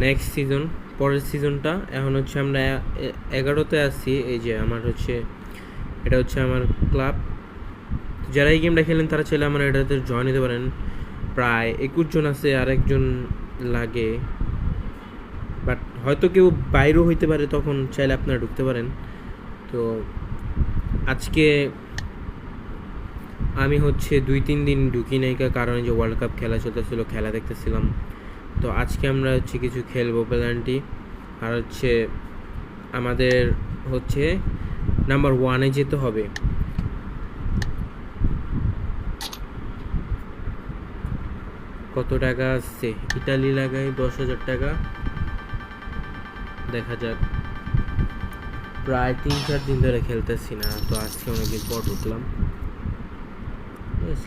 Next season, পরের সিজনটা। এখন হচ্ছে আমরা 11তে আছি। এই যে আমার হচ্ছে, এটা হচ্ছে আমার ক্লাব। যারা এই গেমটা খেলেন তারা চাইলে আমার এটাতে জয়েন হতে পারেন। প্রায় 21 জন আছে, আরেকজন লাগে, বাট হয়তো কেউ বাইরেও হইতে পারে, তখন চাইলে আপনারা ঢুকতে পারেন। তো আজকে আমি হচ্ছে 2-3 দিন ঢুকি নাই, কারণ যে ওয়ার্ল্ড কাপ খেলা চলতেছিল, খেলা দেখতেছিলাম। তো আজকে আমরা হচ্ছে কিছু খেলবো প্ল্যানটি। আর হচ্ছে আমাদের হচ্ছে নাম্বার 1-এ যেতে হবে। কত টাকা আসছে? ইতালি লাগাই 10,000 টাকা, দেখা যাক। প্রায় 3-4 দিন ধরে খেলতেছি না, তো আজকে অনেকদিন পর ঢুকলাম।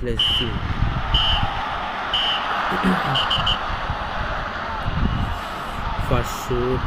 Let's see. First shoot,